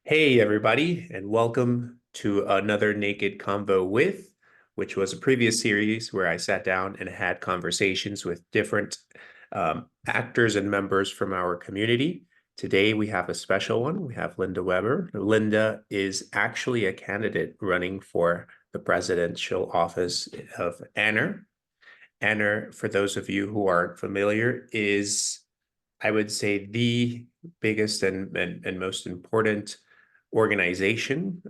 Hey, everybody, and welcome to another Naked Convo with, which was a previous series where I sat down and had conversations with different actors and members from our community. Today, we have a special one. We have Linda Weber. Linda is actually a candidate running for the presidential office of AANR. AANR, for those of you who aren't familiar, is, I would say, the biggest and most important organization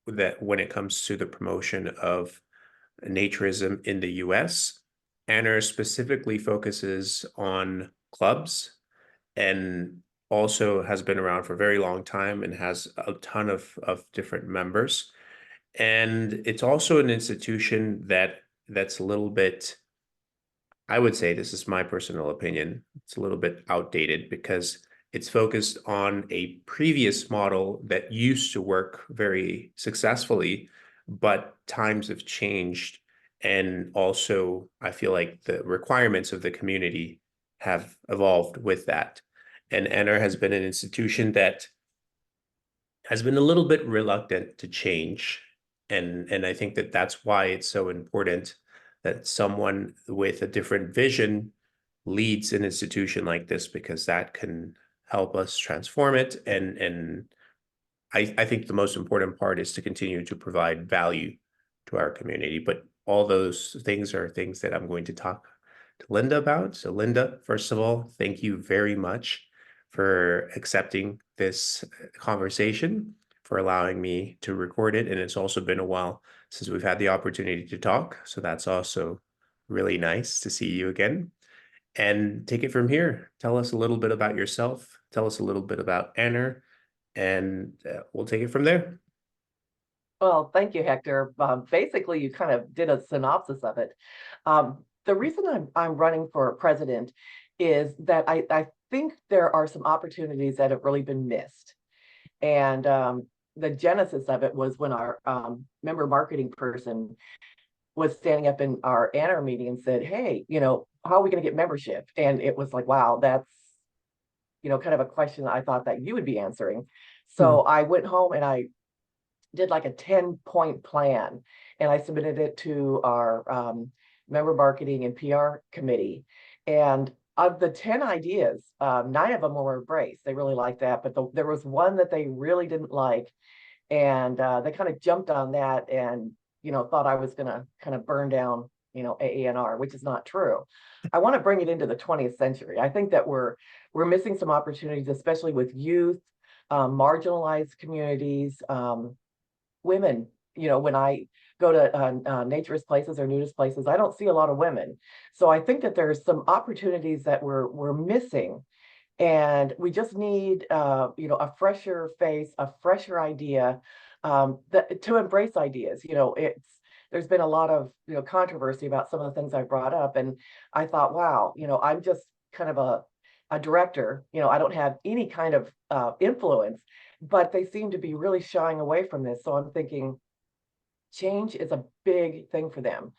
that when it comes to the promotion of naturism in the US. AANR specifically focuses on clubs and also has been around for a very long time and has a ton of different members. And it's also an institution that's a little bit, I would say, this is my personal opinion, it's a little bit outdated because it's focused on a previous model that used to work very successfully, but times have changed. And also, I feel like the requirements of the community have evolved with that. And NR has been an institution that has been a little bit reluctant to change. And I think that that's why it's so important that someone with a different vision leads an institution like this, because that can help us transform it. And I think the most important part is to continue to provide value to our community. But all those things are things that I'm going to talk to Linda about. So Linda, first of all, thank you very much for accepting this conversation, for allowing me to record it. And it's also been a while since we've had the opportunity to talk. So that's also really nice to see you again. And take it from here. Tell us a little bit about yourself. Tell us a little bit about Anner, and we'll take it from there. Well, thank you, Hector. Basically, you kind of did a synopsis of it. The reason I'm running for president is that I think there are some opportunities that have really been missed. And the genesis of it was when our member marketing person was standing up in our ANR meeting and said, hey, how are we going to get membership? And it was like, wow, that's, kind of a question that I thought that you would be answering. Hmm. So I went home and I did like a 10-point plan, and I submitted it to our member marketing and PR committee. And of the 10 ideas, 9 of them were embraced. They really liked that, but there was one that they really didn't like. And they kind of jumped on that and, thought I was going to kind of burn down, AANR, which is not true. I want to bring it into the 20th century. I think that we're missing some opportunities, especially with youth, marginalized communities, women. When I go to naturist places or nudist places, I don't see a lot of women. So I think that there's some opportunities that we're missing, and we just need a fresher face, a fresher idea, to embrace ideas. There's been a lot of controversy about some of the things I brought up, and I thought, wow, I'm just kind of a director. I don't have any kind of influence, but they seem to be really shying away from this. So I'm thinking change is a big thing for them.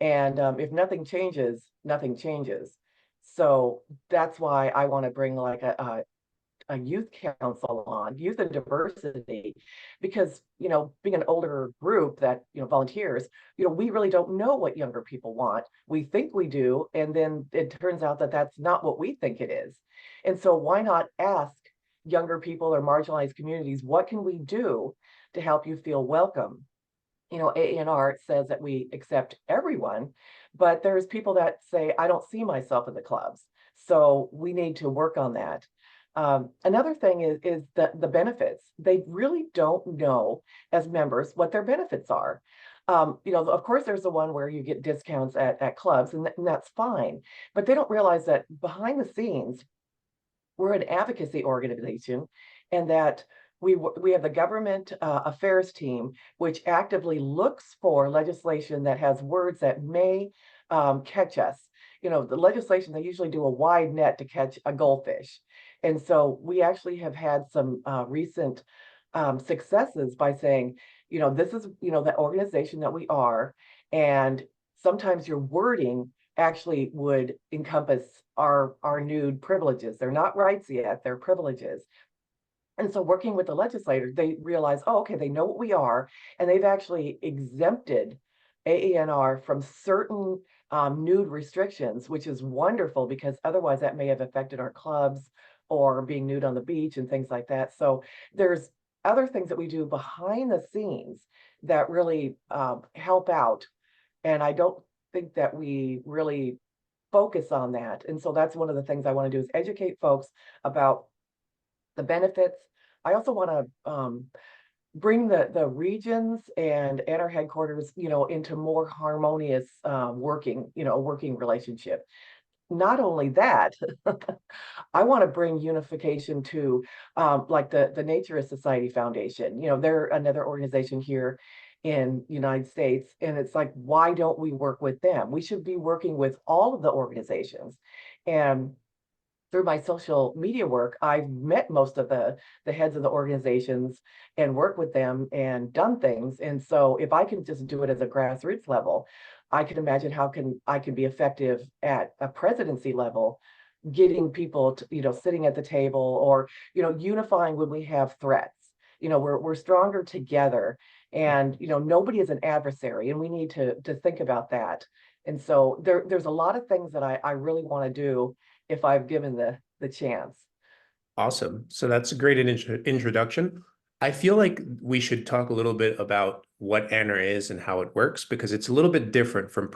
And if nothing changes, nothing changes. So that's why I want to bring like a youth council on youth and diversity, because being an older group that volunteers, we really don't know what younger people want. We think we do, and then it turns out that that's not what we think it is. And so why not ask younger people or marginalized communities, what can we do to help you feel welcome? AANR says that we accept everyone, but there's people that say, I don't see myself in the clubs. So we need to work on that. Another thing is that the benefits. They really don't know as members what their benefits are. Of course, there's the one where you get discounts at clubs, and that's fine. But they don't realize that behind the scenes, we're an advocacy organization, and that we have the government affairs team, which actively looks for legislation that has words that may catch us. The legislation, they usually do a wide net to catch a goldfish. And so we actually have had some recent successes by saying, this is, the organization that we are. And sometimes your wording actually would encompass our nude privileges. They're not rights yet, they're privileges. And so working with the legislators, they realize, oh, okay, they know what we are, and they've actually exempted AANR from certain nude restrictions, which is wonderful because otherwise that may have affected our clubs or being nude on the beach and things like that. So there's other things that we do behind the scenes that really help out. And I don't think that we really focus on that. And so that's one of the things I want to do is educate folks about the benefits. I also want to bring the regions and at our headquarters, into more harmonious working relationship. Not only that, I want to bring unification to like the Naturist Society Foundation. They're another organization here in the United States. And it's like, why don't we work with them? We should be working with all of the organizations. And through my social media work, I've met most of the heads of the organizations and worked with them and done things. And so if I can just do it as a grassroots level, I can imagine how I can be effective at a presidency level, getting people to, sitting at the table or, unifying when we have threats. We're stronger together, and nobody is an adversary, and we need to think about that. And so there's a lot of things that I really want to do if I've given the chance. Awesome. So that's a great introduction. I feel like we should talk a little bit about what AANR is and how it works, because it's a little bit different from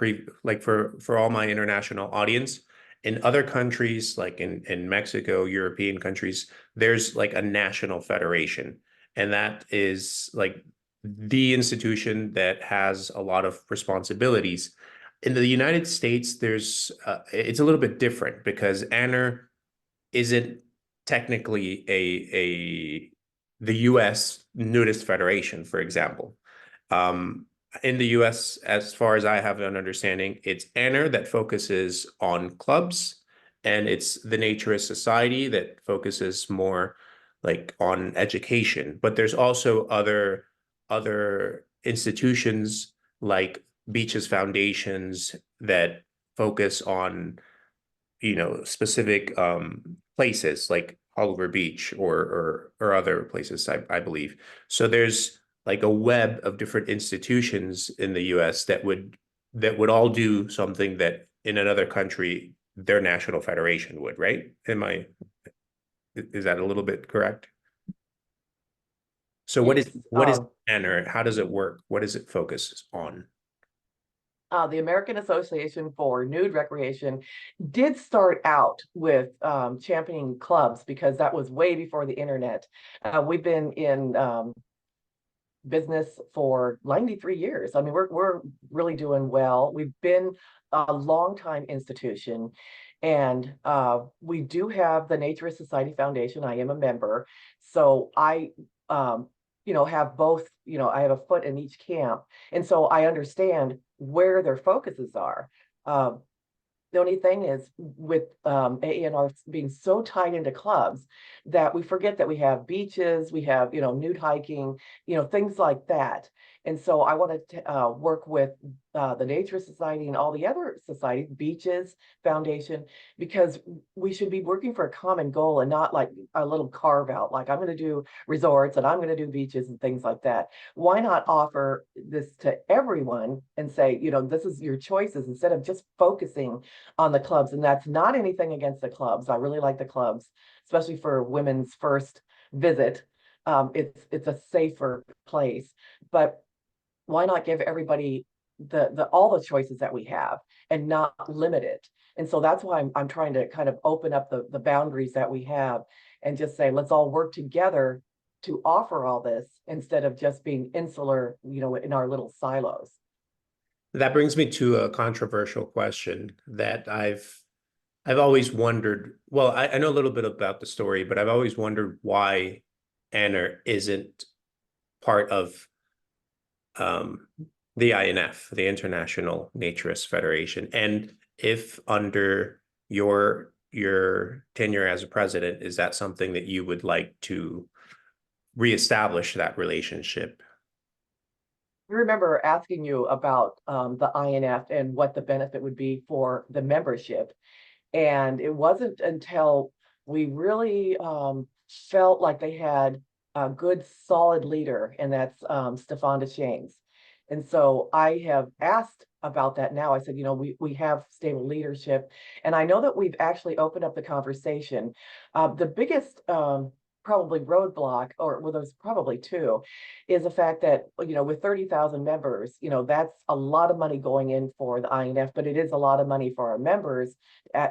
like for all my international audience. In other countries, like in Mexico, European countries, there's like a national federation, and that is like the institution that has a lot of responsibilities. In the United States, it's a little bit different because AANR isn't technically a the U.S. Nudist Federation, for example. Um, in the U.S., as far as I have an understanding, it's AANR that focuses on clubs, and it's the Naturist Society that focuses more like on education. But there's also other institutions like beaches foundations that focus on specific places like Oliver Beach or other places, I believe. So there's like a web of different institutions in the US that would all do something that in another country their national federation would, right? Is that a little bit correct? So what Yes. is AANR? How does it work? What does it focus on? The American Association for Nude Recreation did start out with championing clubs because that was way before the internet. We've been in business for 93 years. I mean, we're really doing well. We've been a long time institution, and we do have the Naturist Society Foundation. I am a member, so I have both. I have a foot in each camp, and so I understand where their focuses are. Um, the only thing is with AANR being so tied into clubs that we forget that we have beaches, we have, nude hiking, things like that. And so I wanted to work with the Nature Society and all the other societies, beaches, foundation, because we should be working for a common goal and not like a little carve out, like I'm going to do resorts and I'm going to do beaches and things like that. Why not offer this to everyone and say, this is your choices instead of just focusing on the clubs? And that's not anything against the clubs. I really like the clubs, especially for women's first visit. It's a safer place, but why not give everybody the all the choices that we have and not limit it? And so that's why I'm trying to kind of open up the boundaries that we have and just say, let's all work together to offer all this instead of just being insular, in our little silos. That brings me to a controversial question that I've always wondered. Well, I know a little bit about the story, but I've always wondered why AANR isn't part of the INF, the International Naturist Federation, and if under your tenure as a president, is that something that you would like to reestablish that relationship? I remember asking you about the INF and what the benefit would be for the membership. And it wasn't until we really felt like they had a good, solid leader, and that's Stefan Deschaines. And so I have asked about that now. I said, we have stable leadership. And I know that we've actually opened up the conversation. The biggest probably roadblock, or well, there's probably two, is the fact that, with 30,000 members, that's a lot of money going in for the INF, but it is a lot of money for our members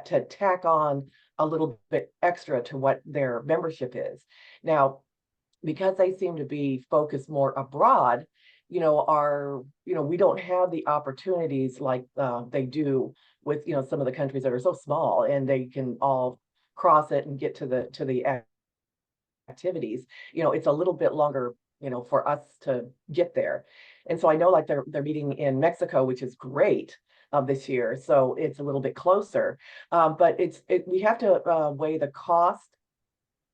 to tack on a little bit extra to what their membership is. Now, because they seem to be focused more abroad, we don't have the opportunities like they do with, some of the countries that are so small and they can all cross it and get to the activities. It's a little bit longer, for us to get there. And so I know, like, they're meeting in Mexico, which is great, this year. So it's a little bit closer. But we have to weigh the cost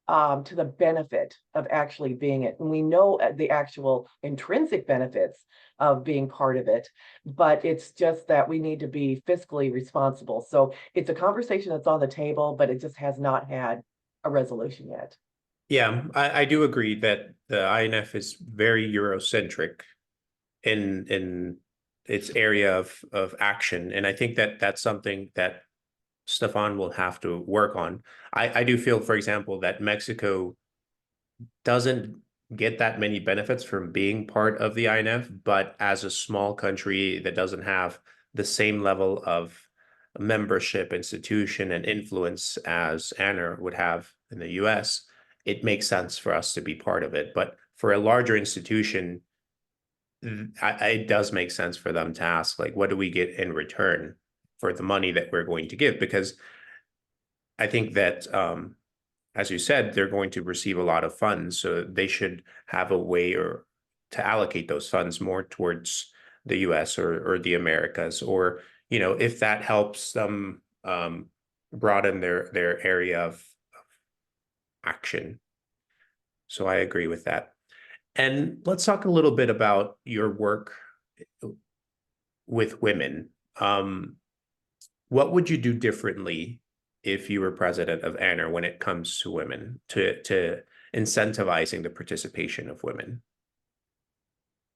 to the benefit of actually being it. And we know the actual intrinsic benefits of being part of it, but it's just that we need to be fiscally responsible. So it's a conversation that's on the table, but it just has not had a resolution yet. Yeah, I do agree that the INF is very Eurocentric in its area of action. And I think that that's something that Stefan will have to work on. I do feel, for example, that Mexico doesn't get that many benefits from being part of the INF, but as a small country that doesn't have the same level of membership, institution, and influence as AANR would have in the US, it makes sense for us to be part of it. But for a larger institution, it does make sense for them to ask, like, what do we get in return for the money that we're going to give? Because I think that, as you said, they're going to receive a lot of funds, so they should have a way or to allocate those funds more towards the US or the Americas, or, if that helps them broaden their area of action. So I agree with that. And let's talk a little bit about your work with women. What would you do differently if you were president of ANR when it comes to women, to incentivizing the participation of women?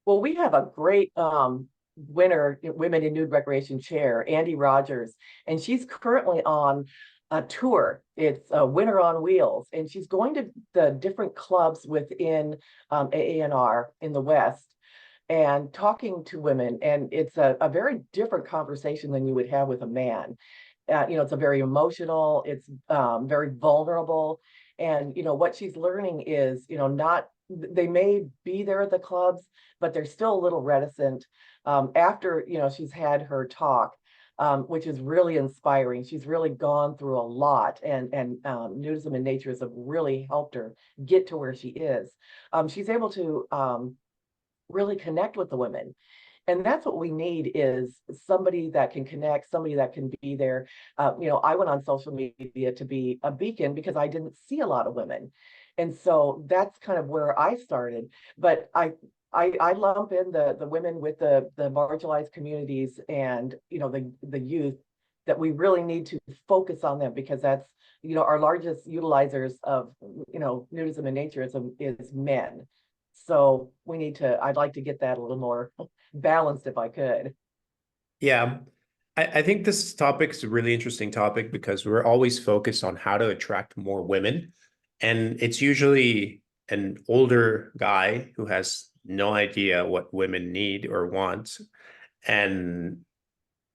Well, we have a great winner, Women in Nude Recreation chair, Andy Rogers, and she's currently on a tour. It's a Winner on Wheels, and she's going to the different clubs within AANR in the West and talking to women. And it's a very different conversation than you would have with a man. It's a very emotional, it's very vulnerable. And, what she's learning is, not, they may be there at the clubs, but they're still a little reticent. After, she's had her talk, which is really inspiring. She's really gone through a lot, and nudism and naturism have really helped her get to where she is. She's able to really connect with the women. And that's what we need, is somebody that can connect, somebody that can be there. I went on social media to be a beacon because I didn't see a lot of women. And so that's kind of where I started. But I lump in the women with the marginalized communities and, the youth, that we really need to focus on them, because that's, our largest utilizers of, nudism and naturism is men. So I'd like to get that a little more balanced if I could. Yeah, I think this topic is a really interesting topic because we're always focused on how to attract more women. And it's usually an older guy who has no idea what women need or want. And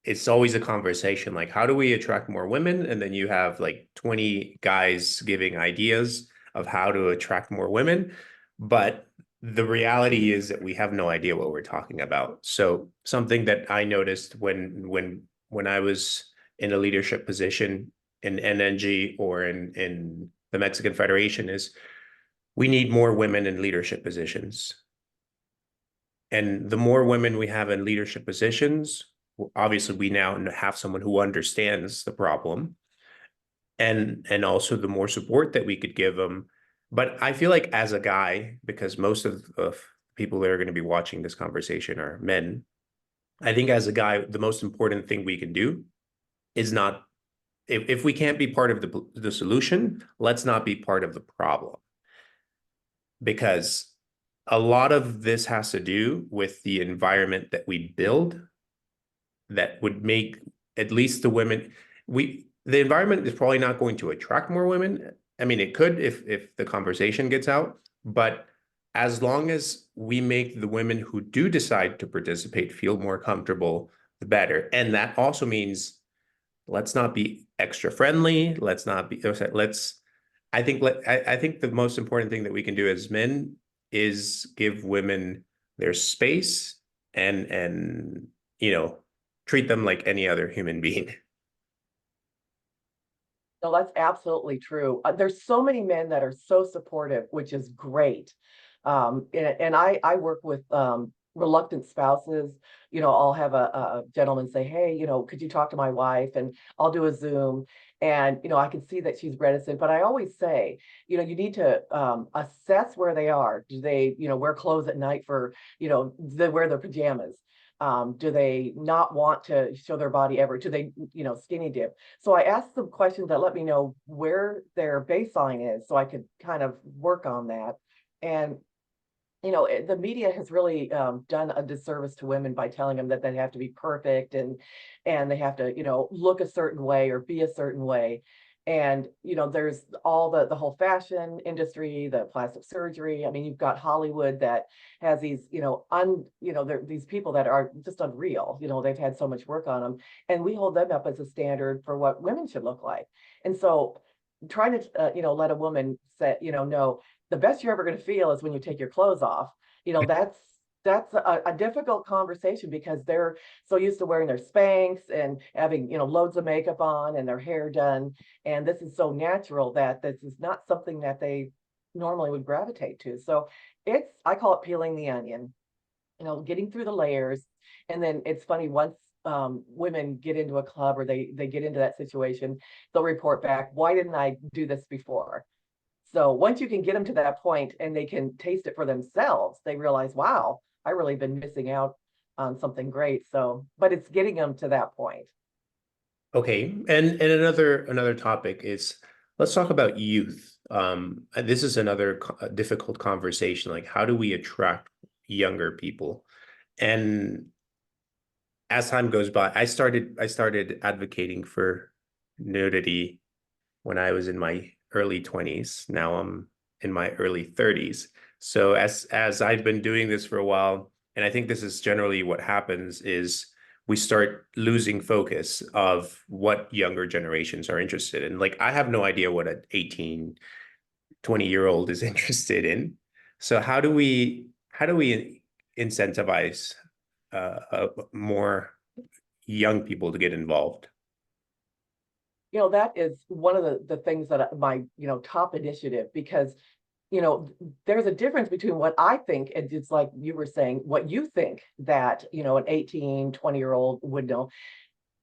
it's always a conversation like, how do we attract more women? And then you have like 20 guys giving ideas of how to attract more women. But the reality is that we have no idea what we're talking about. So something that I noticed when I was in a leadership position in NNG or in the Mexican Federation is we need more women in leadership positions. And the more women we have in leadership positions, obviously we now have someone who understands the problem, and also the more support that we could give them. But I feel like as a guy, because most of people that are going to be watching this conversation are men, I think as a guy, the most important thing we can do is not if we can't be part of the solution, let's not be part of the problem, because a lot of this has to do with the environment that we build that would make at least the women, the environment is probably not going to attract more women. I mean, it could if the conversation gets out, but as long as we make the women who do decide to participate feel more comfortable, the better. And that also means let's not be extra friendly. Let's not be, let's, I think the most important thing that we can do as men is give women their space and you know, treat them like any other human being. No, that's absolutely true. There's so many men that are so supportive, which is great. And I work with reluctant spouses. I'll have a gentleman say, hey, could you talk to my wife? And I'll do a Zoom. And, I can see that she's reticent, but I always say, you need to assess where they are. Do they, wear clothes at night for, they wear their pajamas? Do they not want to show their body ever? Do they, skinny dip? So I asked some questions that let me know where their baseline is so I could kind of work on that. And the media has really done a disservice to women by telling them that they have to be perfect and they have to, look a certain way or be a certain way. And there's all the whole fashion industry, the plastic surgery. I mean, you've got Hollywood that has these, these people that are just unreal. They've had so much work on them, and we hold them up as a standard for what women should look like. And so, trying to, let a woman say, no, the best you're ever going to feel is when you take your clothes off. That's a difficult conversation because they're so used to wearing their Spanx and having, loads of makeup on and their hair done. And this is so natural that this is not something that they normally would gravitate to. So I call it peeling the onion, getting through the layers. And then it's funny, once women get into a club or they get into that situation, they'll report back, why didn't I do this before? So once you can get them to that point and they can taste it for themselves, they realize, wow, I really been missing out on something great. So, but it's getting them to that point. Okay, and another topic is, let's talk about youth. This is another difficult conversation. Like, how do we attract younger people? And as time goes by, I started advocating for nudity when I was in my early 20s. Now I'm in my early 30s. So as I've been doing this for a while, and I think this is generally what happens, is we start losing focus of what younger generations are interested in. Like, I have no idea what an 18, 20-year-old is interested in. So how do we incentivize more young people to get involved? That is one of the things that my, top initiative, because, there's a difference between what I think, and it's like you were saying, what you think that, an 18, 20-year-old would know.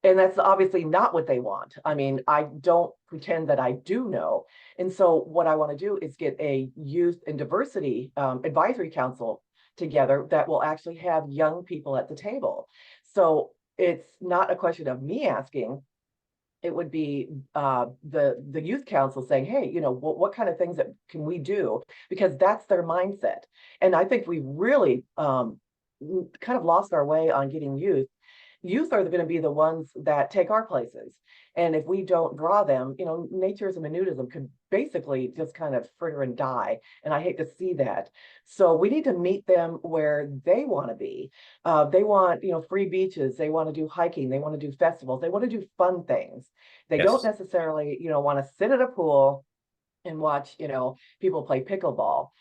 And that's obviously not what they want. I mean, I don't pretend that I do know. And so what I want to do is get a youth and diversity advisory council together that will actually have young people at the table. So it's not a question of me asking. It would be the youth council saying, hey, what kind of things that can we do? Because that's their mindset. And I think we really kind of lost our way on getting youth are going to be the ones that take our places. And if we don't draw them, naturism and nudism could basically just kind of fritter and die. And I hate to see that. So we need to meet them where they want to be. They want, free beaches. They want to do hiking. They want to do festivals. They want to do fun things. They don't Yes. necessarily, want to sit at a pool and watch, people play pickleball.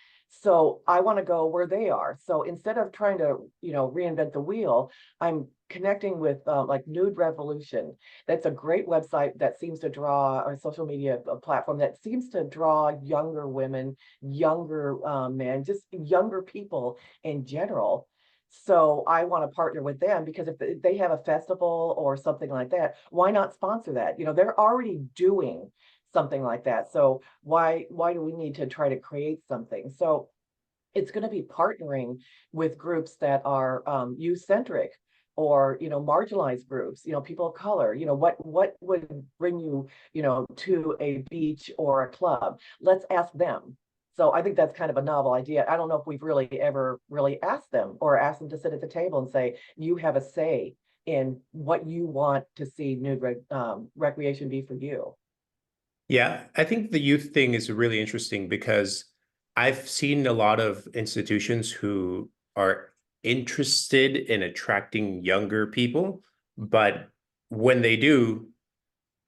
So I want to go where they are. So instead of trying to, reinvent the wheel, I'm connecting with like Nude Revolution. That's a great website that seems to draw, or social media platform that seems to draw younger women, younger men, just younger people in general. So I want to partner with them because if they have a festival or something like that, why not sponsor that? They're already doing something like that. So why do we need to try to create something? So it's going to be partnering with groups that are youth centric. or, marginalized groups, people of color, what would bring you, to a beach or a club? Let's ask them. So I think that's kind of a novel idea. I don't know if we've really ever really asked them or asked them to sit at the table and say, you have a say in what you want to see nude recreation be for you. Yeah, I think the youth thing is really interesting because I've seen a lot of institutions who are interested in attracting younger people, but when they do,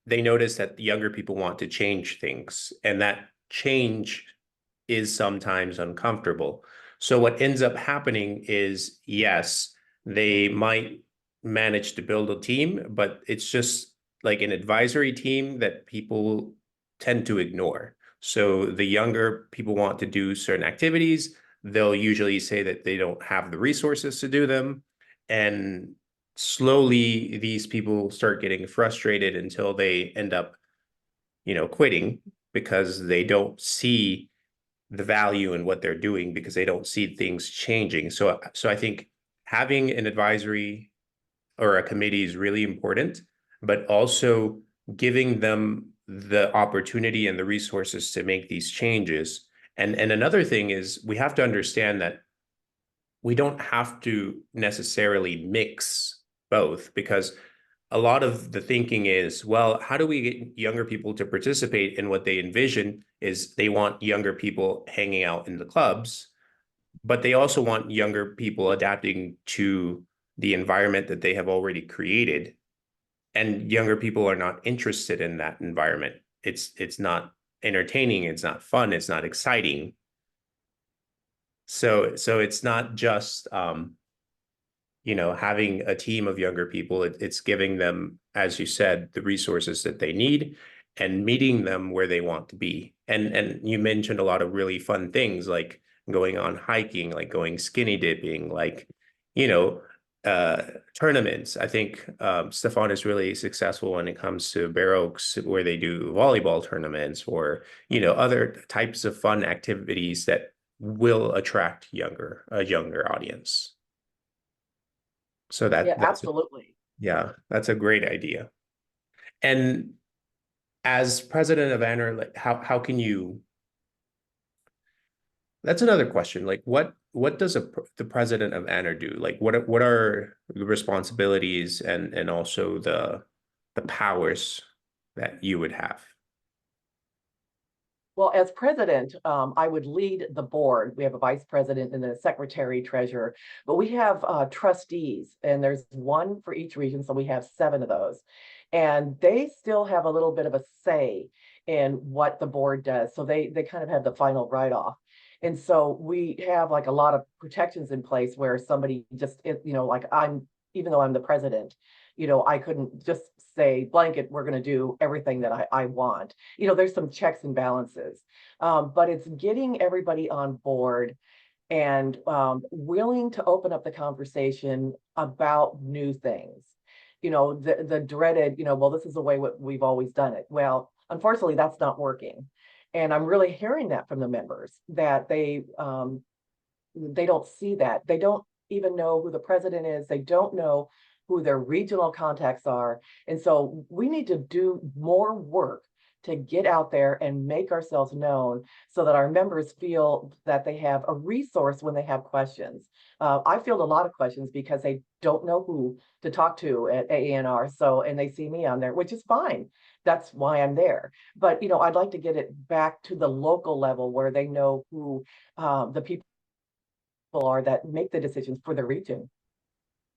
they notice that the younger people want to change things, and that change is sometimes uncomfortable. So what ends up happening is, yes, they might manage to build a team, but it's just like an advisory team that people tend to ignore. So the younger people want to do certain activities, they'll usually say that they don't have the resources to do them. And slowly these people start getting frustrated until they end up, quitting because they don't see the value in what they're doing because they don't see things changing. So I think having an advisory or a committee is really important, but also giving them the opportunity and the resources to make these changes. And another thing is we have to understand that we don't have to necessarily mix both, because a lot of the thinking is, well, how do we get younger people to participate in what they envision is they want younger people hanging out in the clubs, but they also want younger people adapting to the environment that they have already created. And younger people are not interested in that environment. It's not entertaining, it's not fun, it's not exciting. So it's not just having a team of younger people. It's giving them, as you said, the resources that they need and meeting them where they want to be. And you mentioned a lot of really fun things like going on hiking, like going skinny dipping, like, you know, uh, tournaments. I think Stefan is really successful when it comes to Bear Oaks, where they do volleyball tournaments or, other types of fun activities that will attract a younger audience. So Yeah, that's absolutely. yeah, that's a great idea. And as president of AANR, like how can you? That's another question. Like what does the president of AANR do? Like what are the responsibilities and also the powers that you would have? Well, as president, I would lead the board. We have a vice president and a secretary treasurer, but we have trustees, and there's one for each region, so we have 7 of those. And they still have a little bit of a say in what the board does. So they kind of have the final write-off. And so we have like a lot of protections in place where somebody just, like even though I'm the president, I couldn't just say blanket, we're going to do everything that I want. There's some checks and balances, but it's getting everybody on board and willing to open up the conversation about new things. The dreaded, well, this is the way we've always done it. Well, unfortunately, that's not working. And I'm really hearing that from the members that they don't see that. They don't even know who the president is. They don't know who their regional contacts are. And so we need to do more work to get out there and make ourselves known so that our members feel that they have a resource when they have questions. I field a lot of questions because they don't know who to talk to at AANR. So, and they see me on there, which is fine. That's why I'm there. But, I'd like to get it back to the local level where they know who the people are that make the decisions for the region.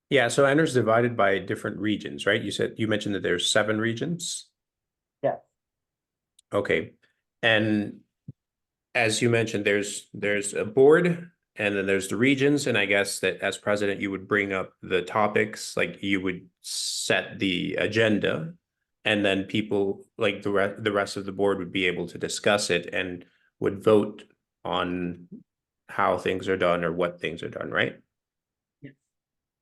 Yeah, so AANR is divided by different regions, right? You mentioned that there's 7 regions. Yeah. Okay. And as you mentioned, there's a board and then there's the regions. And I guess that as president, you would bring up the topics, like you would set the agenda, and then people like the rest of the board would be able to discuss it and would vote on how things are done or what things are done, right? Yes.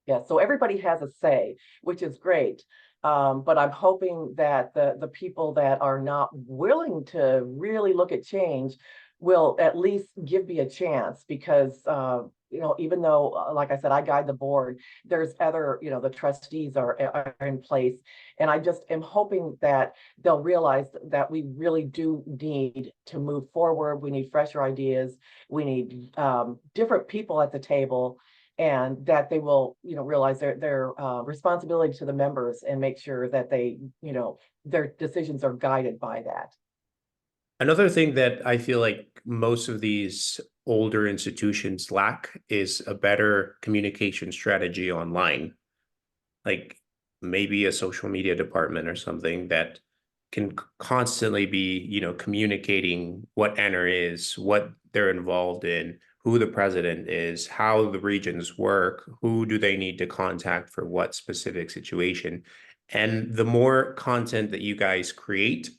Yeah, so everybody has a say, which is great. But I'm hoping that the people that are not willing to really look at change will at least give me a chance because, even though, like I said, I guide the board, there's other, the trustees are in place. And I just am hoping that they'll realize that we really do need to move forward. We need fresher ideas. We need different people at the table, and that they will, realize their responsibility to the members and make sure that they, their decisions are guided by that. Another thing that I feel like most of these older institutions lack is a better communication strategy online, like maybe a social media department or something that can constantly be, communicating what ANR is, what they're involved in, who the president is, how the regions work, who do they need to contact for what specific situation. And the more content that you guys create,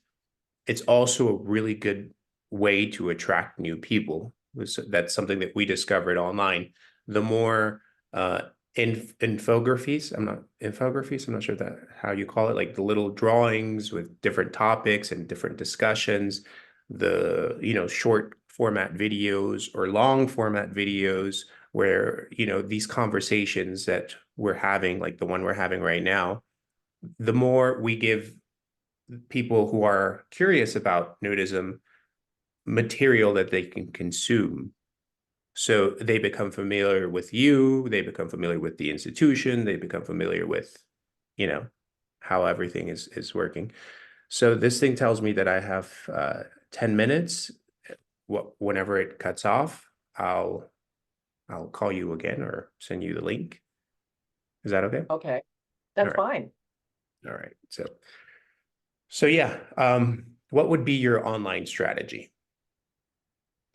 it's also a really good way to attract new people. That's something that we discovered online. The more infographies, I'm not sure that how you call it, like the little drawings with different topics and different discussions, the short format videos or long format videos where these conversations that we're having, like the one we're having right now, the more we give people who are curious about nudism material that they can consume. So they become familiar with you, they become familiar with the institution, they become familiar with, you know, how everything is working. So this thing tells me that I have 10 minutes. Whenever it cuts off, I'll call you again or send you the link. Is that okay? Okay, All that's right. fine. All right. So yeah, what would be your online strategy?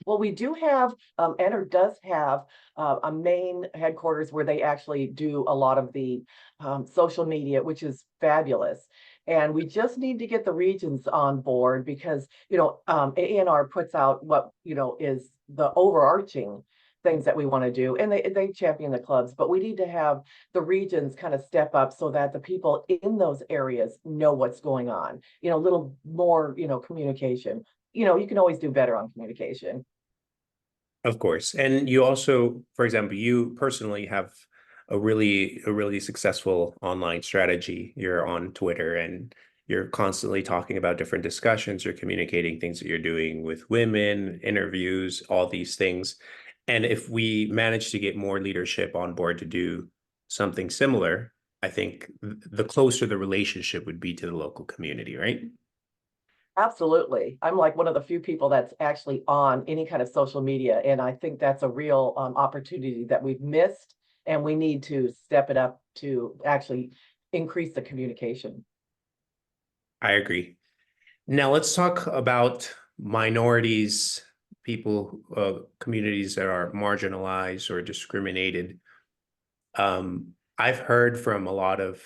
Well, we do have, Enter does have a main headquarters where they actually do a lot of the social media, which is fabulous. And we just need to get the regions on board because, AANR puts out what, is the overarching things that we want to do. And they champion the clubs, but we need to have the regions kind of step up so that the people in those areas know what's going on, a little more, communication. You can always do better on communication. Of course. And you also, for example, you personally have a really successful online strategy. You're on Twitter and you're constantly talking about different discussions, you're communicating things that you're doing with women, interviews, all these things. And if we manage to get more leadership on board to do something similar, I think the closer the relationship would be to the local community, right? Absolutely. I'm like one of the few people that's actually on any kind of social media. And I think that's a real opportunity that we've missed. And we need to step it up to actually increase the communication. I agree. Now let's talk about minorities, people, communities that are marginalized or discriminated. I've heard from a lot of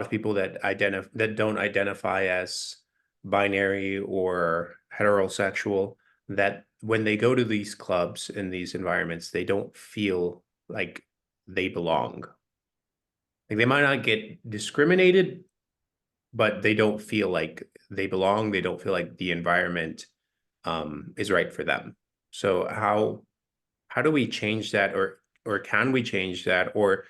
people that don't identify as binary or heterosexual, that when they go to these clubs in these environments, they don't feel like they belong. Like they might not get discriminated, but they don't feel like they belong. They don't feel like the environment is right for them. So how do we change that, or can we change that, or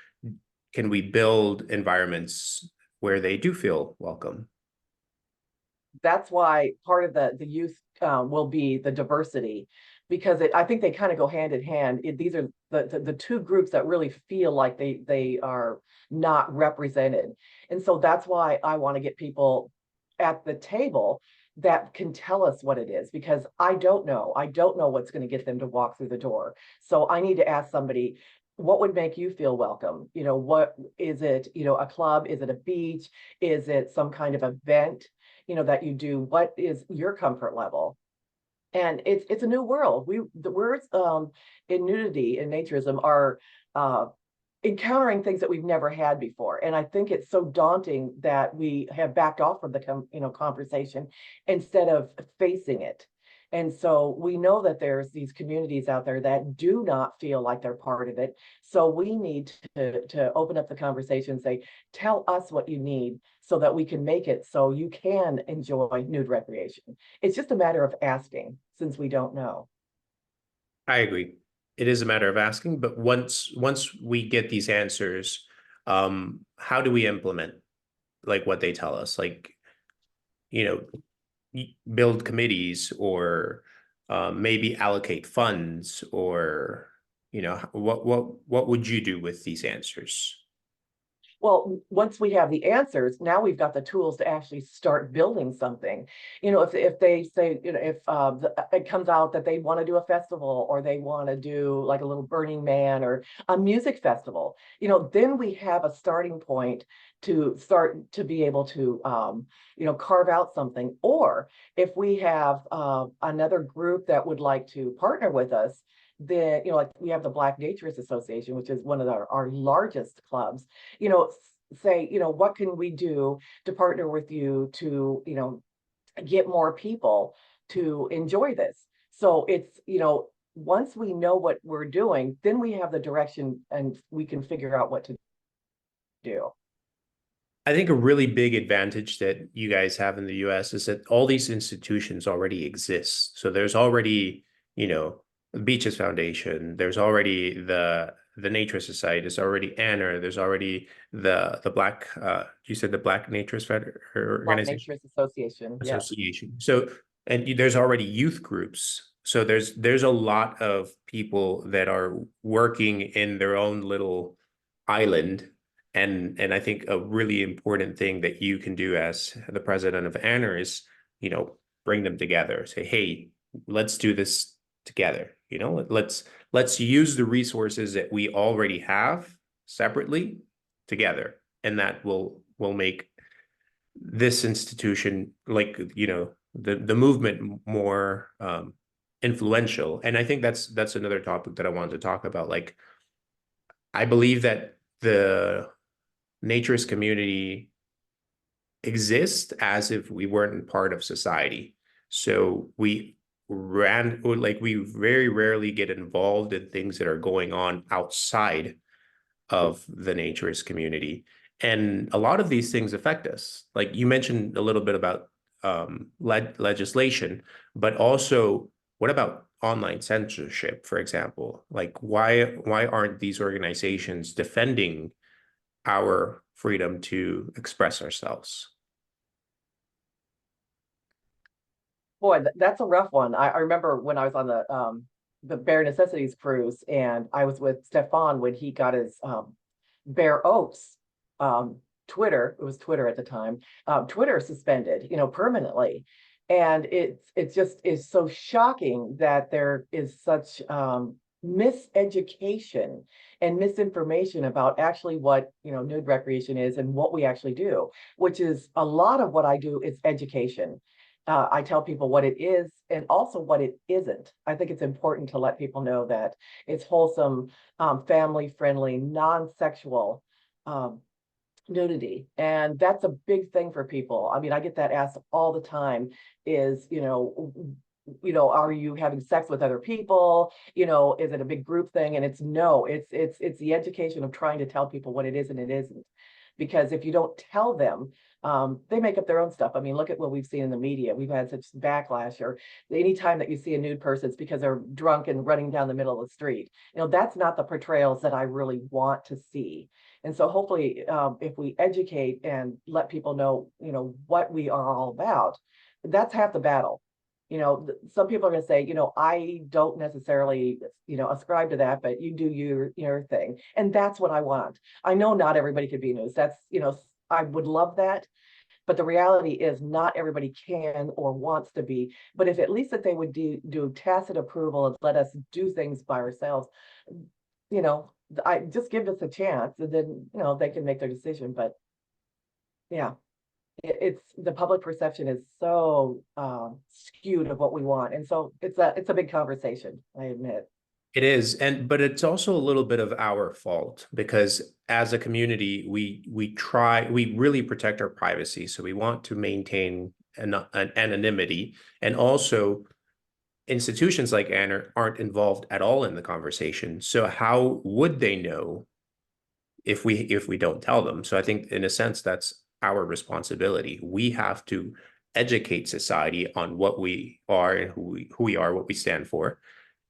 can we build environments where they do feel welcome? That's why part of the youth will be the diversity, because I think they kind of go hand in hand. These are the two groups that really feel like they are not represented, and so that's why I want to get people at the table that can tell us what it is, because I don't know what's going to get them to walk through the door. So I need to ask somebody, what would make you feel welcome? What is it? A club? Is it a beach? Is it some kind of event? That you do. What is your comfort level? And it's a new world. The words in nudity and naturism are uh, encountering things that we've never had before. And I think it's so daunting that we have backed off from the conversation instead of facing it. And so we know that there's these communities out there that do not feel like they're part of it. So we need to open up the conversation and say, tell us what you need so that we can make it so you can enjoy nude recreation. It's just a matter of asking. since we don't know. I agree. It is a matter of asking, but once we get these answers, how do we implement like what they tell us? Like, you know, build committees or maybe allocate funds or what would you do with these answers? Well, once we have the answers, now we've got the tools to actually start building something. If they say, if it comes out that they want to do a festival or they want to do like a little Burning Man or a music festival, then we have a starting point to start to be able to, carve out something. Or if we have another group that would like to partner with us, then, like we have the Black Naturist Association, which is one of our largest clubs, say, what can we do to partner with you to, get more people to enjoy this? So it's, once we know what we're doing, then we have the direction and we can figure out what to do. I think a really big advantage that you guys have in the US is that all these institutions already exist. So there's already, the Beaches Foundation, there's already the Nature Society, there's already AANR, there's already the Black you said the Black Naturist Black Organization Naturist Association, yes. Association. So and there's already youth groups. So there's a lot of people that are working in their own little island. And I think a really important thing that you can do as the president of AANR is, bring them together. Say, hey, let's do this together. Let's use the resources that we already have separately together, and that will make this institution, like, the movement more influential. And I think that's another topic that I wanted to talk about. Like, I believe that the naturist community exists as if we weren't part of society. So we very rarely get involved in things that are going on outside of the naturist community. And a lot of these things affect us. Like you mentioned a little bit about legislation, but also what about online censorship, for example? Like why aren't these organizations defending our freedom to express ourselves? Boy, that's a rough one. I remember when I was on the Bare Necessities cruise, and I was with Stefan when he got his Bare Oaks um, Twitter. It was Twitter at the time. Twitter suspended, permanently, and it just is so shocking that there is such miseducation and misinformation about actually what nude recreation is and what we actually do, which is a lot of what I do is education. I tell people what it is and also what it isn't. I think it's important to let people know that it's wholesome, family-friendly, non-sexual nudity. And that's a big thing for people. I mean, I get that asked all the time is, are you having sex with other people? Is it a big group thing? And it's no, it's the education of trying to tell people what it is and it isn't. Because if you don't tell them, they make up their own stuff. I mean, look at what we've seen in the media. We've had such backlash, or anytime that you see a nude person, it's because they're drunk and running down the middle of the street. That's not the portrayals that I really want to see. And so hopefully, if we educate and let people know, what we are all about, that's half the battle. Some people are going to say, I don't necessarily, ascribe to that, but you do your thing. And that's what I want. I know not everybody could be news. That's, I would love that. But the reality is not everybody can or wants to be. But if at least that they would do tacit approval and let us do things by ourselves, I just give us a chance, and then, they can make their decision. But yeah, it's the public perception is so skewed of what we want, and so it's a big conversation, I admit. It is, but it's also a little bit of our fault because as a community, we really protect our privacy. So we want to maintain an anonymity, and also institutions like AANR aren't involved at all in the conversation. So how would they know if we don't tell them? So I think in a sense that's our responsibility. We have to educate society on what we are and who we are, what we stand for.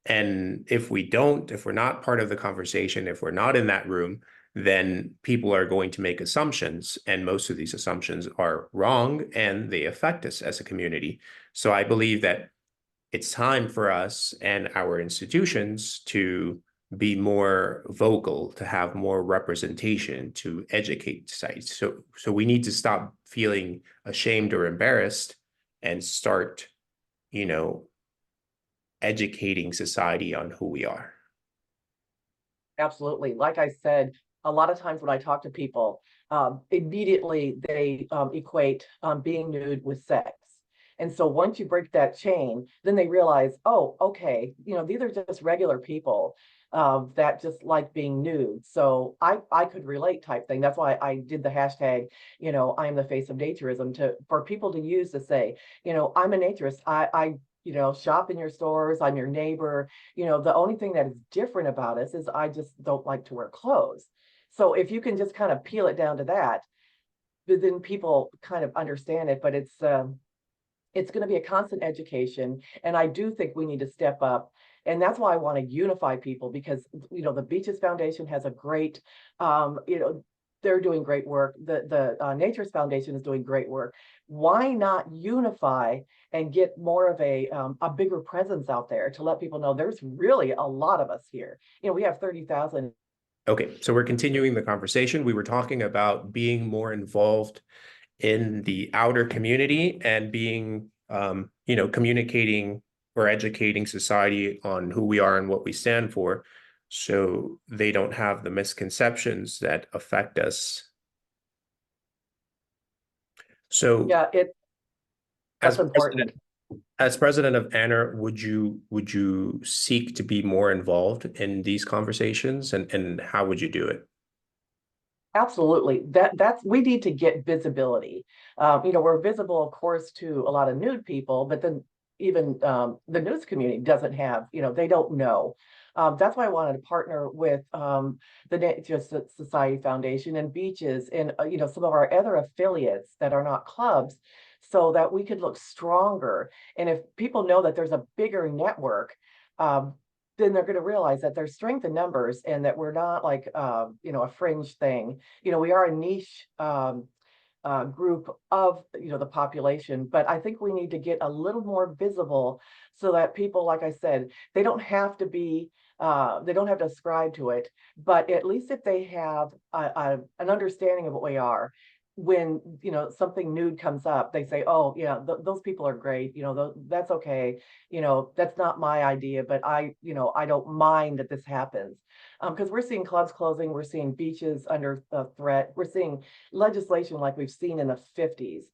And if we don't, if we're not part of the conversation, if we're not in that room, then people are going to make assumptions. And most of these assumptions are wrong and they affect us as a community. So I believe that it's time for us and our institutions to be more vocal, to have more representation, to educate society. So we need to stop feeling ashamed or embarrassed and start, you know, educating society on who we are. Absolutely. Like I said, a lot of times when I talk to people, immediately they equate being nude with sex. And so once you break that chain, then they realize, oh, okay, these are just regular people that just like being nude. So I could relate type thing. That's why I did the hashtag, I am the face of naturism for people to use to say, I'm a naturist. I shop in your stores. I'm your neighbor. The only thing that is different about us is I just don't like to wear clothes. So if you can just kind of peel it down to that, then people kind of understand it. But it's going to be a constant education, and I do think we need to step up. And that's why I want to unify people, because the Beaches Foundation has a great, they're doing great work. The Naturist Foundation is doing great work. Why not unify and get more of a bigger presence out there to let people know there's really a lot of us here. We have 30,000. Okay, so we're continuing the conversation. We were talking about being more involved in the outer community and being, communicating or educating society on who we are and what we stand for, so they don't have the misconceptions that affect us. So Yeah, as that's important. president, as president of AANR, would you seek to be more involved in these conversations, and how would you do it? Absolutely. That's we need to get visibility. We're visible, of course, to a lot of nude people, but then even the news community doesn't have, they don't know. That's why I wanted to partner with the Naturist Society Foundation and Beaches and some of our other affiliates that are not clubs, so that we could look stronger. And if people know that there's a bigger network, um, then they're going to realize that there's strength in numbers and that we're not like a fringe thing. We are a niche group of the population, but I think we need to get a little more visible so that people, like I said, they don't have to ascribe to it, but at least if they have an understanding of what we are, when something nude comes up, they say, oh yeah, those people are great, that's okay, that's not my idea, but I don't mind that this happens. Because we're seeing clubs closing, we're seeing beaches under threat, we're seeing legislation like we've seen in the 50s,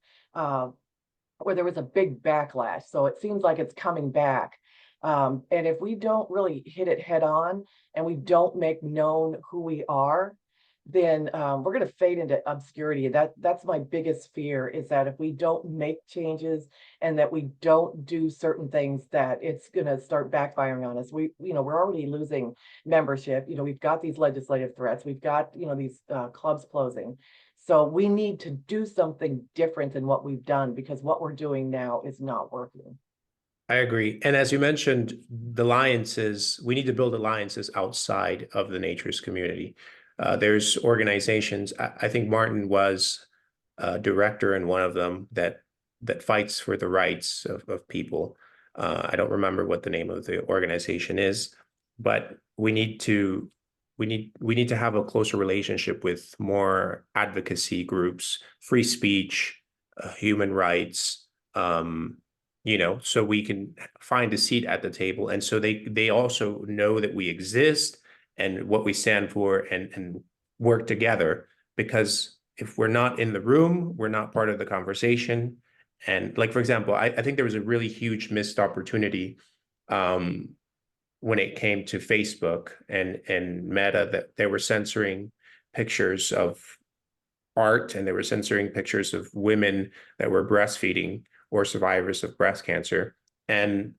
where there was a big backlash. So it seems like it's coming back. And if we don't really hit it head on and we don't make known who we are, then we're going to fade into obscurity. That's my biggest fear, is that if we don't make changes and that we don't do certain things, that it's going to start backfiring on us. We're already losing membership. We've got these legislative threats. We've got, these clubs closing. So we need to do something different than what we've done, because what we're doing now is not working. I agree. And as you mentioned, the alliances, we need to build alliances outside of the naturist community. There's organizations, I think Martin was a director in one of them that fights for the rights of people. I don't remember what the name of the organization is, but we need to have a closer relationship with more advocacy groups, free speech, human rights, so we can find a seat at the table. And so they also know that we exist and what we stand for, and work together. Because if we're not in the room, we're not part of the conversation. And like, for example, I think there was a really huge missed opportunity um, when it came to Facebook and Meta, that they were censoring pictures of art, and they were censoring pictures of women that were breastfeeding or survivors of breast cancer. And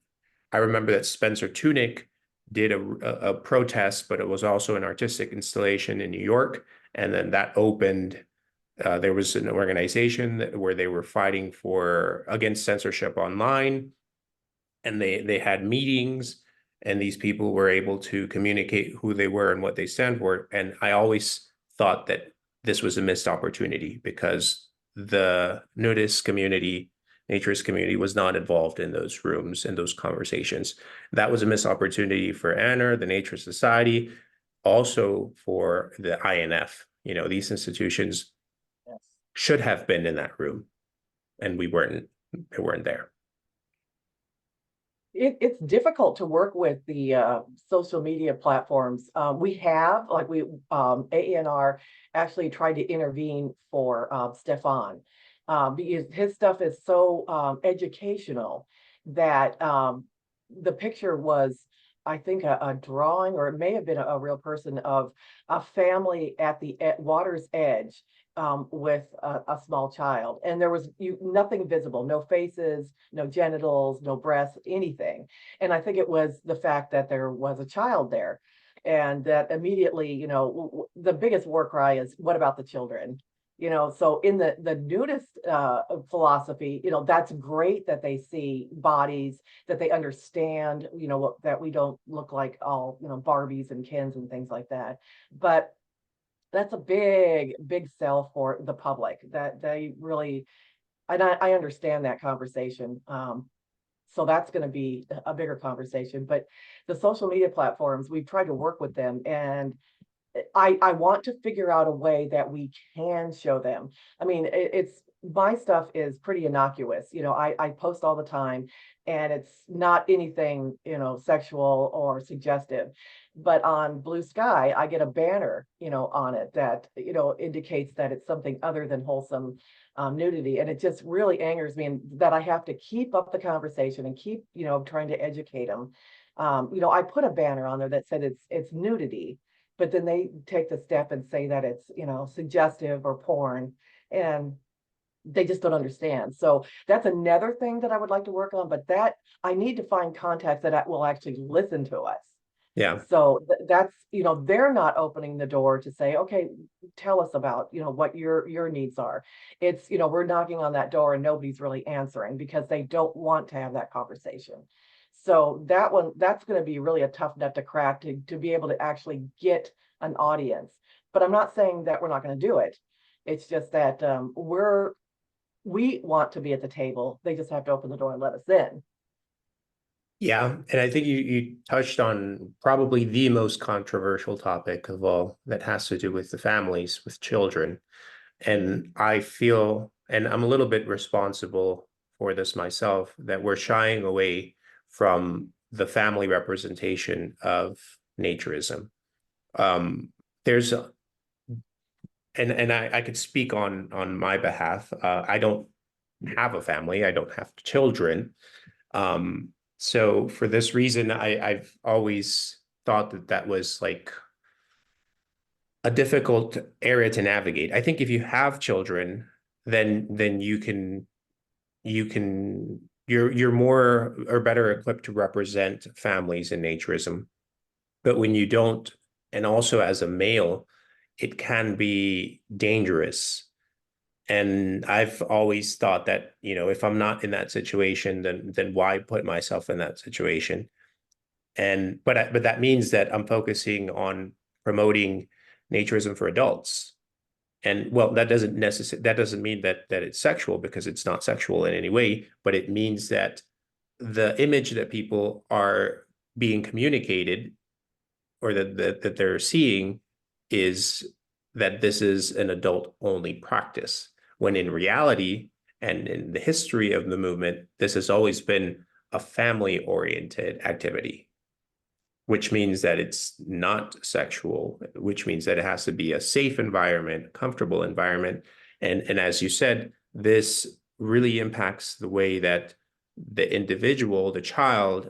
I remember that Spencer Tunick did a protest, but it was also an artistic installation in New York. And then that opened There was an organization where they were fighting against censorship online, and they had meetings, and these people were able to communicate who they were and what they stand for. And I always thought that this was a missed opportunity because the nudist community, naturist community, was not involved in those rooms and those conversations. That was a missed opportunity for AANR, the Naturist Society, also for the INF. These institutions Yes. should have been in that room, and they weren't there. It's difficult to work with the social media platforms. We have, like AANR actually tried to intervene for Stefan because his stuff is so educational that the picture was, I think, a drawing, or it may have been a real person, of a family at the water's edge with a small child, and there was nothing visible, no faces, no genitals, no breasts, anything. And I think it was the fact that there was a child there, and that immediately, the biggest war cry is, what about the children? So in the nudist philosophy, that's great that they see bodies, that they understand, that we don't look like all, Barbies and Kens and things like that. But that's a big sell for the public, that they really, and I understand that conversation. So that's going to be a bigger conversation. But the social media platforms, we've tried to work with them, and I want to figure out a way that we can show them. I mean, it's my stuff is pretty innocuous. I post all the time, and it's not anything, sexual or suggestive. But on Bluesky, I get a banner, on it that, indicates that it's something other than wholesome nudity. And it just really angers me, and that I have to keep up the conversation and keep, trying to educate them. I put a banner on there that said it's nudity, but then they take the step and say that it's, suggestive or porn, and they just don't understand. So that's another thing that I would like to work on, but that I need to find contacts that will actually listen to us. Yeah. So that's, they're not opening the door to say, okay, tell us about, what your needs are. It's, we're knocking on that door and nobody's really answering because they don't want to have that conversation. So that's going to be really a tough nut to crack, to be able to actually get an audience. But I'm not saying that we're not going to do it. It's just that we want to be at the table. They just have to open the door and let us in. Yeah, and I think you touched on probably the most controversial topic of all, that has to do with the families with children. And I feel, and I'm a little bit responsible for this myself, that we're shying away from the family representation of naturism. There's and I could speak on my behalf. I don't have a family. I don't have children. So for this reason, I've always thought that was like a difficult area to navigate. I think if you have children, then you're more or better equipped to represent families in naturism. But when you don't, and also as a male, it can be dangerous. And I've always thought that, if I'm not in that situation, then why put myself in that situation? But that means that I'm focusing on promoting naturism for adults. And well, that doesn't mean that it's sexual, because it's not sexual in any way, but it means that the image that people are being communicated, or that they're seeing, is that this is an adult only practice, when in reality, and in the history of the movement, this has always been a family oriented activity, which means that it's not sexual, which means that it has to be a safe environment, comfortable environment. And as you said, this really impacts the way that the individual, the child,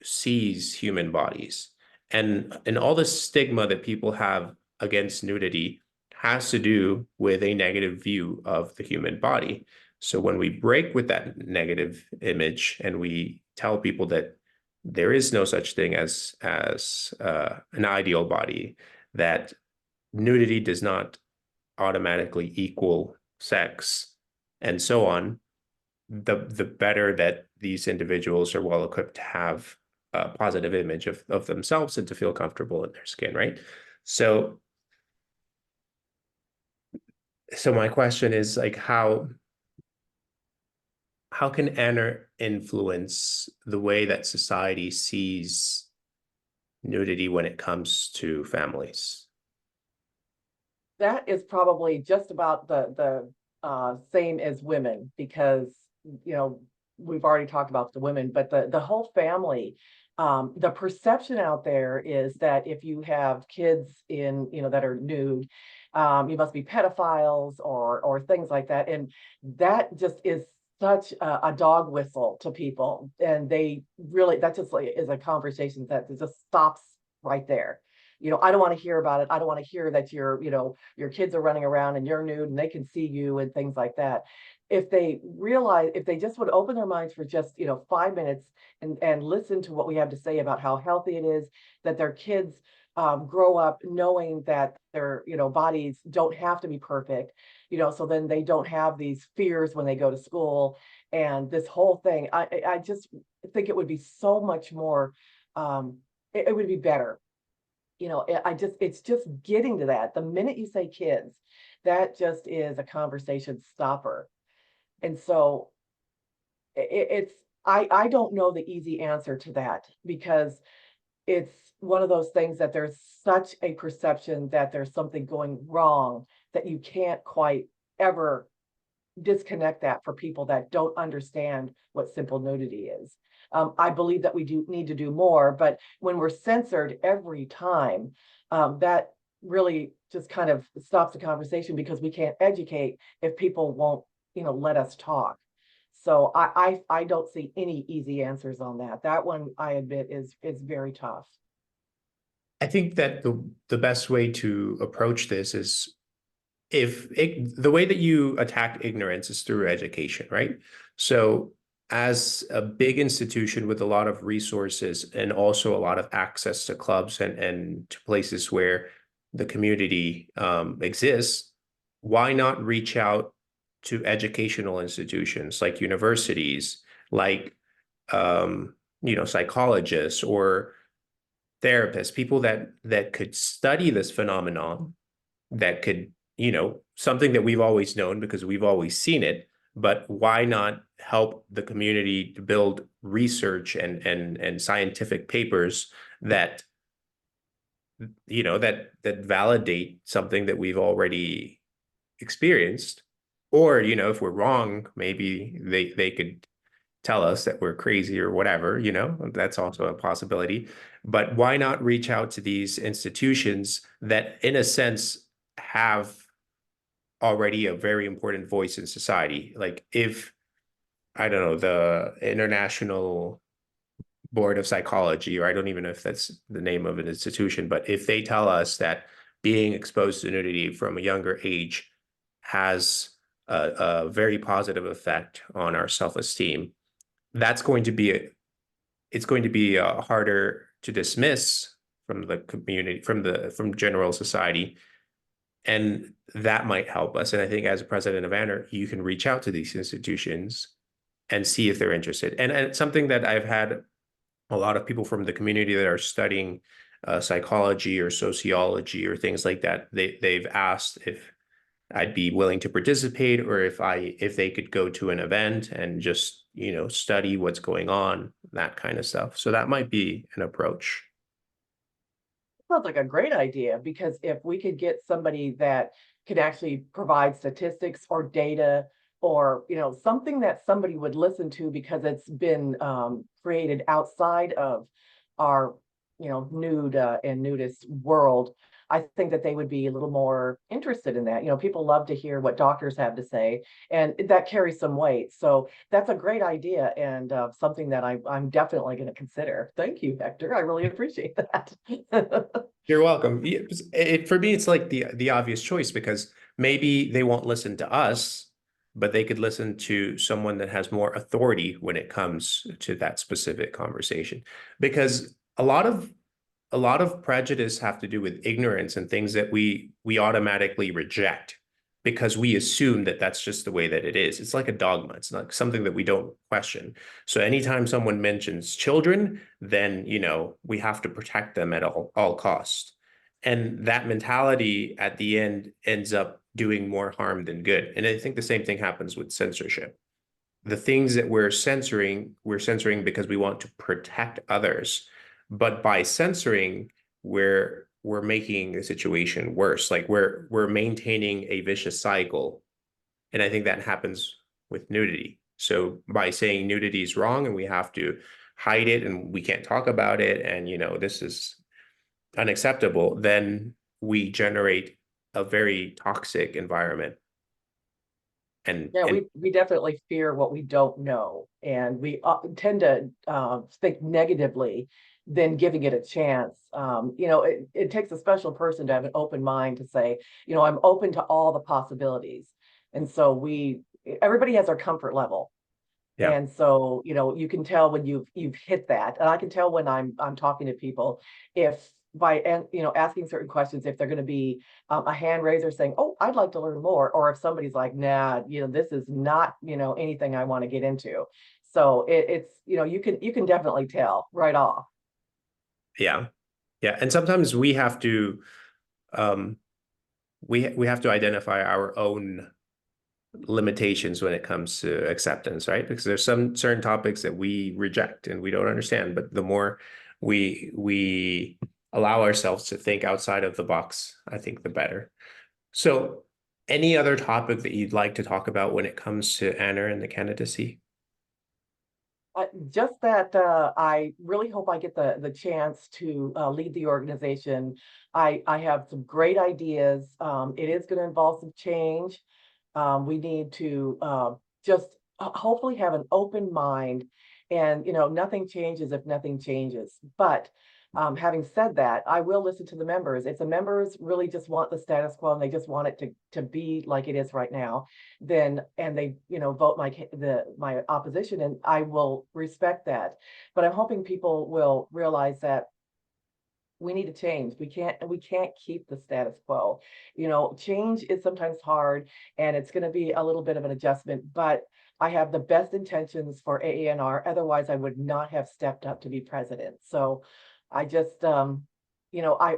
sees human bodies. And all the stigma that people have against nudity has to do with a negative view of the human body. So when we break with that negative image, and we tell people that there is no such thing as an ideal body, that nudity does not automatically equal sex, and so on, the better that these individuals are well equipped to have a positive image of themselves and to feel comfortable in their skin, right? So my question is like how can AANR influence the way that society sees nudity when it comes to families? That is probably just about the same as women, because you know we've already talked about the women, but the whole family. The perception out there is that if you have kids in, that are nude, you must be pedophiles or things like that, and that just is such a dog whistle to people, and they really, that just like is a conversation that just stops right there. I don't want to hear about it. I don't want to hear that your kids are running around and you're nude and they can see you and things like that. If they realize, if they just would open their minds for just, 5 minutes and listen to what we have to say about how healthy it is, that their kids grow up knowing that their, bodies don't have to be perfect, so then they don't have these fears when they go to school. And this whole thing, I just think it would be so much more, it would be better. It's just getting to that. The minute you say kids, that just is a conversation stopper. And so I don't know the easy answer to that, because it's one of those things that there's such a perception that there's something going wrong that you can't quite ever disconnect that for people that don't understand what simple nudity is. I believe that we do need to do more, but when we're censored every time, that really just kind of stops the conversation, because we can't educate if people won't, let us talk. So I don't see any easy answers on that. That one, I admit, is very tough. I think that the best way to approach this is the way that you attack ignorance is through education, right? So as a big institution with a lot of resources and also a lot of access to clubs and to places where the community exists, why not reach out to educational institutions like universities, like psychologists or therapists, people that could study this phenomenon, that could, something that we've always known because we've always seen it, but why not help the community to build research and scientific papers that, that validate something that we've already experienced? Or, if we're wrong, maybe they could tell us that we're crazy or whatever, that's also a possibility. But why not reach out to these institutions that, in a sense, have already a very important voice in society? Like if, I don't know, the International Board of Psychology, or I don't even know if that's the name of an institution, but if they tell us that being exposed to nudity from a younger age has a very positive effect on our self-esteem, that's going to be it's going to be harder to dismiss from the community, from general society, and that might help us. And I think as a president of AANR, you can reach out to these institutions and see if they're interested. And it's something that I've had a lot of people from the community that are studying psychology or sociology or things like that. They've asked if I'd be willing to participate, or if they could go to an event and just, study what's going on, that kind of stuff. So that might be an approach. Sounds like a great idea, because if we could get somebody that can actually provide statistics or data, or something that somebody would listen to, because it's been created outside of our nude and nudist world, I think that they would be a little more interested in that. People love to hear what doctors have to say, and that carries some weight. So that's a great idea, and something that I'm definitely going to consider. Thank you, Hector. I really appreciate that. You're welcome. For me, it's like the obvious choice, because maybe they won't listen to us, but they could listen to someone that has more authority when it comes to that specific conversation. Because a lot of prejudice have to do with ignorance and things that we automatically reject. because we assume that that's just the way that it is. It's like a dogma. It's not something that we don't question. So anytime someone mentions children, then, we have to protect them at all costs. And that mentality at the end ends up doing more harm than good. And I think the same thing happens with censorship. The things that we're censoring because we want to protect others. But by censoring, we're making the situation worse. Like we're maintaining a vicious cycle. And I think that happens with nudity. So by saying nudity is wrong and we have to hide it and we can't talk about it, and this is unacceptable, then we generate a very toxic environment. Yeah, And we definitely fear what we don't know, and we tend to think negatively than giving it a chance. It takes a special person to have an open mind to say, I'm open to all the possibilities. And so everybody has their comfort level. yeah. And so, you can tell when you've hit that. And I can tell when I'm talking to people if by asking certain questions, if they're going to be a hand raiser saying, "Oh, I'd like to learn more," or if somebody's like, "Nah, this is not anything I want to get into." So it's you can definitely tell right off. Yeah. Yeah. And sometimes we have to um we have to identify our own limitations when it comes to acceptance, right? Because there's some certain topics that we reject and we don't understand, but the more we allow ourselves to think outside of the box, I think the better. So, any other topic that you'd like to talk about when it comes to AANR and the candidacy? Just that I really hope I get the chance to lead the organization. I have some great ideas. It is going to involve some change. We need to just hopefully have an open mind, and nothing changes if nothing changes. But having said that, I will listen to the members. If the members really just want the status quo and they just want it to be like it is right now, then and they vote my opposition, and I will respect that. But I'm hoping people will realize that we need to change. We can't keep the status quo. Change is sometimes hard, and it's going to be a little bit of an adjustment, but I have the best intentions for AANR. Otherwise, I would not have stepped up to be president. So I just I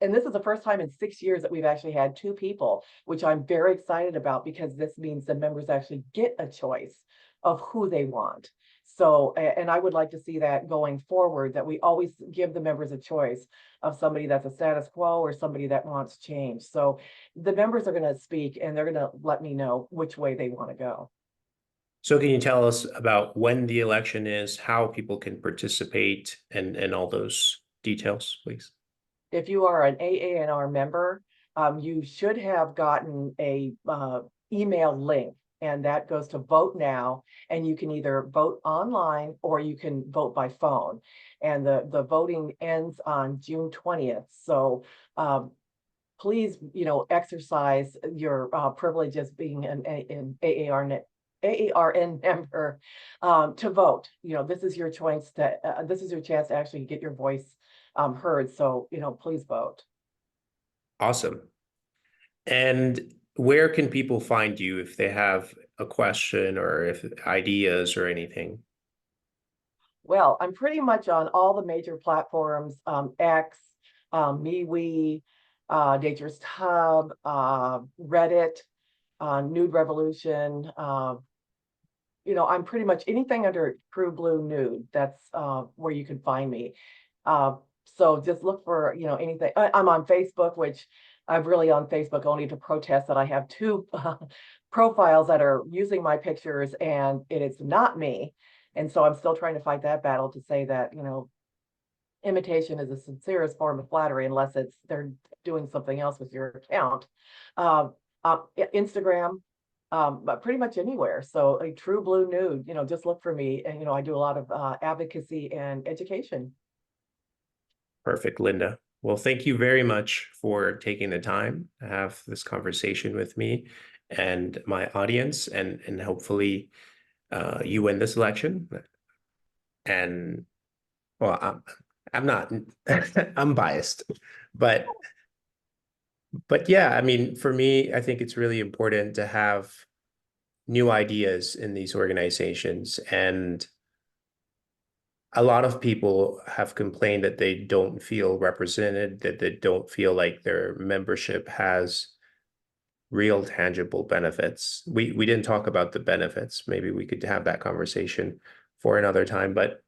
and this is the first time in 6 years that we've actually had two people, which I'm very excited about, because this means the members actually get a choice of who they want. So, and I would like to see that going forward, that we always give the members a choice of somebody that's a status quo or somebody that wants change. So the members are going to speak, and they're going to let me know which way they want to go. So can you tell us about when the election is, how people can participate, and all those details, please? If you are an AANR member, you should have gotten a email link, and that goes to Vote Now, and you can either vote online or you can vote by phone. And the voting ends on June 20th. So please, exercise your privilege as being an AARN member to vote. This is your choice this is your chance to actually get your voice heard. So, please vote. Awesome. And where can people find you if they have a question or if ideas or anything? Well, I'm pretty much on all the major platforms, X, MeWe, Naturist Hub, Reddit, Nude Revolution. I'm pretty much anything under TrueBlueNude. That's where you can find me. Uh, so just look for, anything. I'm on Facebook, which I'm really on Facebook only to protest that I have two profiles that are using my pictures and it is not me. And so I'm still trying to fight that battle to say that, imitation is the sincerest form of flattery, unless they're doing something else with your account. Uh, Instagram, but pretty much anywhere. So a TrueBlueNude, just look for me. And, I do a lot of advocacy and education. Perfect, Linda. Well, thank you very much for taking the time to have this conversation with me and my audience, and hopefully you win this election. And well, I'm not I'm biased, but But yeah, I mean, for me, I think it's really important to have new ideas in these organizations. And a lot of people have complained that they don't feel represented, that they don't feel like their membership has real tangible benefits. We didn't talk about the benefits. Maybe we could have that conversation for another time. But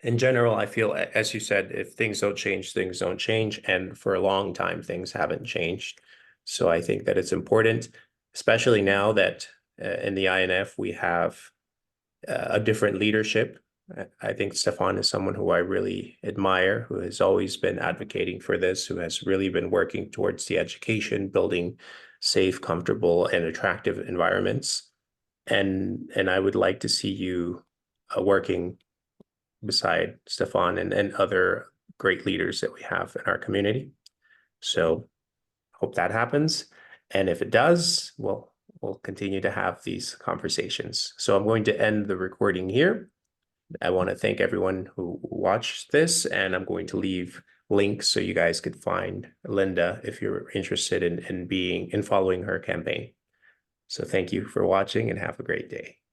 in general, I feel, as you said, if things don't change, things don't change. And for a long time, things haven't changed. So I think that it's important, especially now that in the INF, we have a different leadership. I think Stefan is someone who I really admire, who has always been advocating for this, who has really been working towards the education, building safe, comfortable, and attractive environments. And I would like to see you working beside Stefan and other great leaders that we have in our community. So hope that happens. And if it does, we'll continue to have these conversations. So I'm going to end the recording here. I want to thank everyone who watched this, and I'm going to leave links so you guys could find Linda if you're interested in following her campaign. So thank you for watching and have a great day.